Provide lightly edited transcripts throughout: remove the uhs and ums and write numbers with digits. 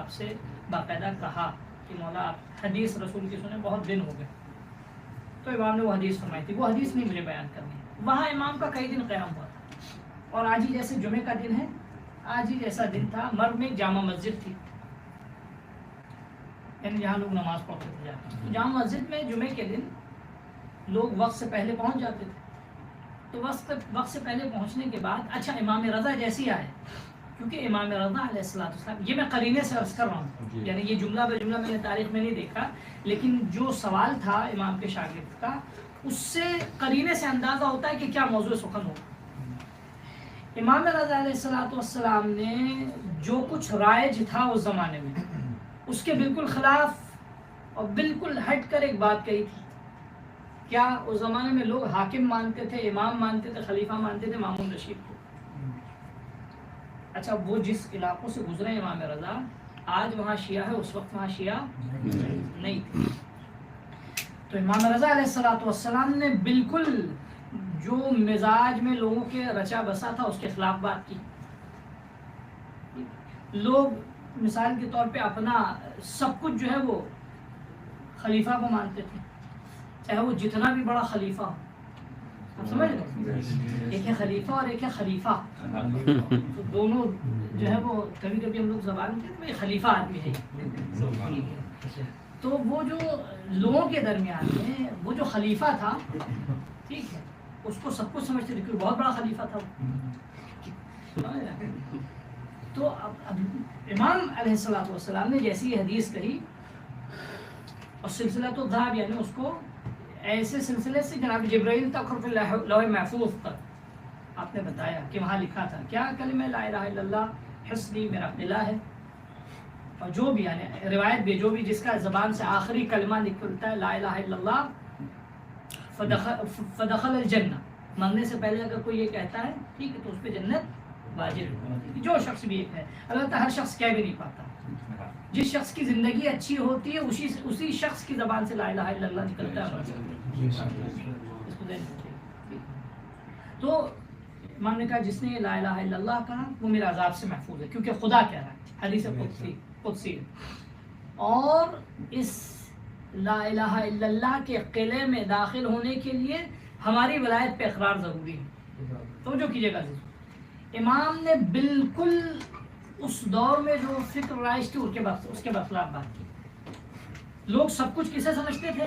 آپ سے باقاعدہ کہا کہ مولا آپ حدیث رسول کی سنیں، بہت دن ہو گئے. تو امام نے وہ حدیث فرمائی تھی، وہ حدیث نہیں مجھے بیان کرنی. وہاں امام کا کئی دن قیام ہوا تھا، اور آج ہی جیسے جمعے کا دن ہے، آج ہی جیسا دن تھا. مرو میں ایک جامع مسجد تھی، یعنی جہاں لوگ نماز پڑھتے تھے جاتے. تو جامع مسجد میں جمعے کے دن لوگ وقت سے پہلے پہنچ جاتے تھے. تو وقت سے پہلے پہنچنے کے بعد اچھا امام رضا جیسی آئے، کیونکہ امام رضا علیہ السلام، یہ میں قرینے سے عرض کر رہا ہوں، یعنی یہ جملہ بے جملہ میں نے تاریخ میں نہیں دیکھا، لیکن جو سوال تھا امام کے شاگرد کا، اس سے قرینے سے اندازہ ہوتا ہے کہ کیا موضوع سخن ہو. امام رضا علیہ السلام نے جو کچھ رائج تھا اس زمانے میں، اس کے بالکل خلاف اور بالکل ہٹ کر ایک بات کہی تھی. کیا اس زمانے میں لوگ حاکم مانتے تھے، امام مانتے تھے، خلیفہ مانتے تھے مامون رشید کو. اچھا وہ جس علاقوں سے گزرے امام رضا، آج وہاں شیعہ ہے، اس وقت وہاں شیعہ نہیں تھے. تو امام رضا علیہ السلام نے بالکل جو مزاج میں لوگوں کے رچا بسا تھا اس کے خلاف بات کی. لوگ مثال کے طور پہ اپنا سب کچھ جو ہے وہ خلیفہ کو مانتے تھے، چاہے وہ جتنا بھی بڑا خلیفہ ہو. آپ سمجھ رہے، ایک ہے خلیفہ اور ایک ہے خلیفہ. تو دونوں جو ہے وہ کبھی کبھی ہم لوگ زبان میں کہتے ہیں خلیفہ آدمی ہے. تو وہ جو لوگوں کے درمیان میں وہ جو خلیفہ تھا، ٹھیک ہے، اس کو سب کچھ سمجھتے تھے کیونکہ بہت بڑا خلیفہ تھا. تو اب امام علیہ السلام نے جیسی حدیث کہی، اور سلسلہ تو ذہب، یعنی اس کو ایسے سلسلے سے جناب جبرائیل تک اور پھر لوح محفوظ تک آپ نے بتایا کہ وہاں لکھا تھا کیا، کلمہ لا الہ الا اللہ حسبی میرا قلعہ ہے. اور جو بھی یعنی روایت بھی جو بھی جس کا زبان سے آخری کلمہ نکلتا ہے لا الہ الا اللہ فدخل الجنہ، مرنے سے پہلے اگر کوئی یہ کہتا ہے ٹھیک ہے تو اس پہ جنت واجب. جو شخص بھی ایک ہے، البتہ ہر شخص کہہ بھی نہیں پاتا. جس شخص کی زندگی اچھی ہوتی ہے اسی شخص کی زبان سے لا الہ الا اللہ نکلتا ہے. تو امام نے کہا جس نے لا الہ الا اللہ کہا وہ میرے عذاب سے محفوظ ہے، کیونکہ خدا کہہ رہا ہے، حدیث قدسی ہے. اور اس لا الہ الا اللہ کے قلعے میں داخل ہونے کے لیے ہماری ولایت پہ اقرار ضروری ہے. توجہ کیجیے گا، امام نے بالکل اس دور میں جو فکر رائج تھی اس کے برخلاف بات کی. لوگ سب کچھ کسے سمجھتے تھے؟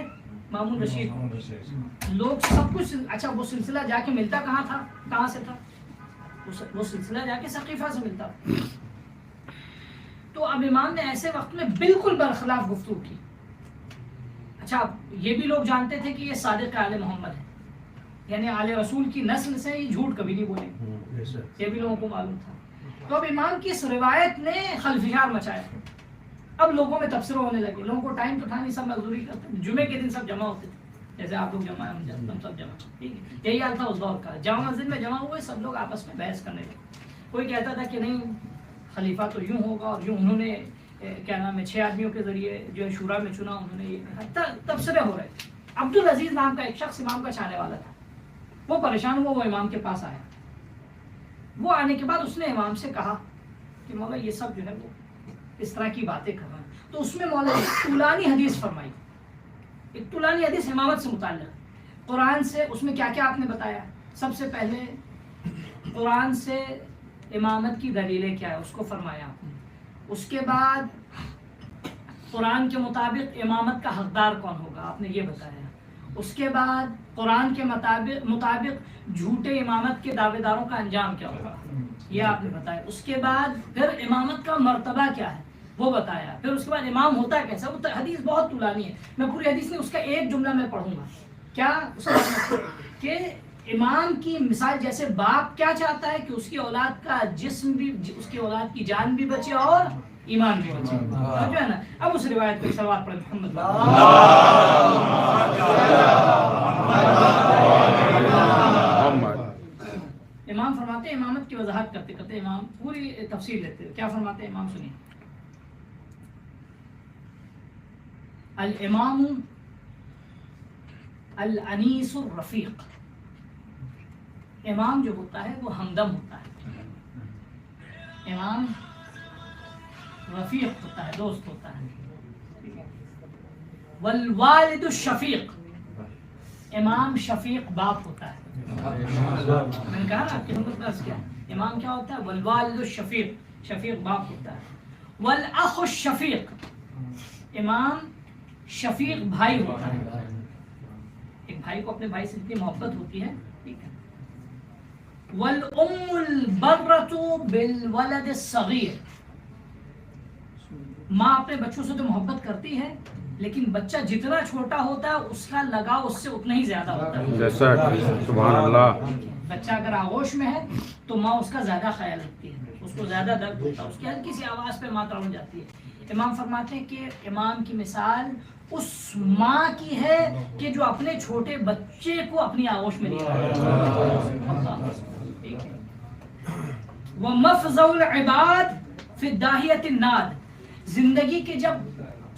مامون رشید. لوگ سب کچھ، اچھا وہ سلسلہ جا کے ملتا کہاں تھا، کہاں سے تھا؟ وہ سلسلہ جا کے سقیفہ سے ملتا. تو اب امام نے ایسے وقت میں بالکل برخلاف گفتگو کی. اچھا یہ بھی لوگ جانتے تھے کہ یہ صادق آل محمد ہے، یعنی آل رسول کی نسل سے یہ جھوٹ کبھی نہیں بولے، یہ بھی لوگوں کو معلوم تھا. تو اب امام کی اس روایت نے خلفشار مچایا. اب لوگوں میں تبصرے ہونے لگے. لوگوں کو ٹائم تو تھا نہیں، سب مزدوری کرتے، جمعے کے دن سب جمع ہوتے تھے، جیسے آپ لوگ جمع ہیں ہم سب جمع. ٹھیک ہے، یہی حال تھا اس دور کا. جامع مسجد میں جمع ہوئے سب لوگ آپس میں بحث کرنے لگے. کوئی کہتا تھا کہ نہیں خلیفہ تو یوں ہوگا، اور یوں انہوں نے کیا نام ہے 6 آدمیوں کے ذریعے جو ہے شورا میں چنا، انہوں نے یہ کہا. تبصرے ہو رہے. عبدالعزیز نام کا ایک شخص امام کا چاہنے والا تھا، وہ پریشان ہوا، وہ امام کے پاس آیا. وہ آنے کے بعد اس نے امام سے کہا کہ مولا یہ سب جو ہے وہ اس طرح کی باتیں کر رہے ہیں. تو اس میں مولا ایک طولانی حدیث فرمائی، ایک طولانی حدیث امامت سے متعلق قرآن سے. اس میں کیا کیا آپ نے بتایا؟ سب سے پہلے قرآن سے امامت کی دلیلیں کیا ہے اس کو فرمایا آپ نے. اس کے بعد قرآن کے مطابق امامت کا حقدار کون ہوگا آپ نے یہ بتایا. اس کے بعد قرآن کے مطابق جھوٹے امامت کے دعوے داروں کا انجام کیا ہوگا یہ آپ نے بتایا. اس کے بعد پھر امامت کا مرتبہ کیا ہے وہ بتایا. پھر اس کے بعد امام ہوتا کیسا. وہ حدیث بہت طولانی ہے، میں پوری حدیث نہیں، اس کا ایک جملہ میں پڑھوں گا. کیا اس کا مطلب کہ امام کی مثال جیسے باپ کیا چاہتا ہے کہ اس کی اولاد کا جسم بھی، اس کی اولاد کی جان بھی بچے اور ایمان بھی بچے، جو ہے نا. اب اس روایت پہ سوال پڑھیں. محمد امام فرماتے ہیں، امامت کی وضاحت کرتے کرتے امام پوری تفصیل لیتے ہیں. کیا فرماتے ہیں امام؟ سنیے. الامام الانیس الرفیق. امام جو ہوتا ہے وہ ہمدم ہوتا ہے. امام رفیق ہوتا ہے، دوست ہوتا ہے. والوالد الشفیق، امام شفیق باپ ہوتا ہے. میں نے کہا نا آپ کی خدمت میں عرض کیا، امام کیا ہوتا ہے؟ والوالد الشفیق، شفیق باپ ہوتا ہے. والاخ الشفیق، امام شفیق بھائی ہوتا ہے. ایک بھائی کو اپنے بھائی سے اتنی محبت ہوتی ہے، ٹھیک ہے. والام البرۃ بالولد الصغیر، ماں اپنے بچوں سے تو محبت کرتی ہے لیکن بچہ جتنا چھوٹا ہوتا ہے اس کا لگاؤ اس سے اتنا ہی زیادہ ہوتا ہے. سبحان اللہ. بچہ اگر آغوش میں ہے تو ماں اس کا زیادہ خیال رکھتی ہے، اس کو زیادہ درد ہوتا ہے، اس کی ہلکی سی آواز پہ ماں تڑپ جاتی ہے. امام فرماتے ہیں کہ امام کی مثال اس ماں کی ہے کہ جو اپنے چھوٹے بچے کو اپنی آغوش میں لیا ہے. وَمَفْزَوْ الْعِبَادِ فِي الدَّاهِيَةِ النَّادِ، زندگی کے جب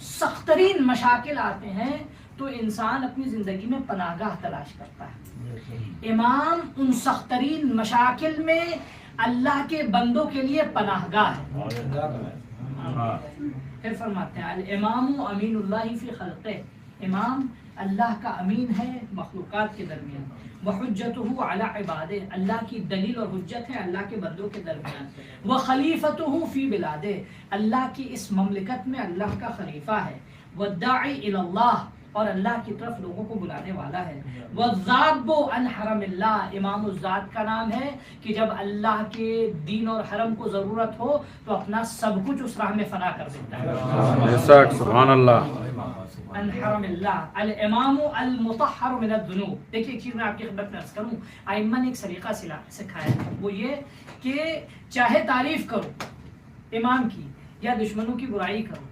سخت ترین مشاکل آتے ہیں تو انسان اپنی زندگی میں پناہ گاہ تلاش کرتا ہے. امام ان سخت ترین مشاکل میں اللہ کے بندوں کے لیے پناہ گاہ ہے. پھر فرماتے ہیں الامام امین اللہ فی خلقہ، امام اللہ کا امین ہے مخلوقات کے درمیان. وحجتہ علی عبادہ، اللہ کی دلیل اور حجت ہے اللہ کے بندوں کے درمیان. وخلیفتہ فی بلادہ، اللہ کی اس مملکت میں اللہ کا خلیفہ ہے. والداعی الی اللہ، اور اللہ کی طرف لوگوں کو بلانے والا ہے. والذاب عن حرم اللہ، امام الذات کا نام ہے کہ جب اللہ کے دین اور حرم کو ضرورت ہو تو اپنا سب کچھ اس راہ میں فنا کر دیتا ہے. سبحان اللہ. عن حرم اللہ. الامام المطہر من الذنوب. دیکھیے ایک چیز میں آپ کی خدمت میں عرض کروں، ائمہ نے ایک سلیقہ سکھایا ہے، وہ یہ کہ چاہے تعریف کرو امام کی یا دشمنوں کی برائی کرو،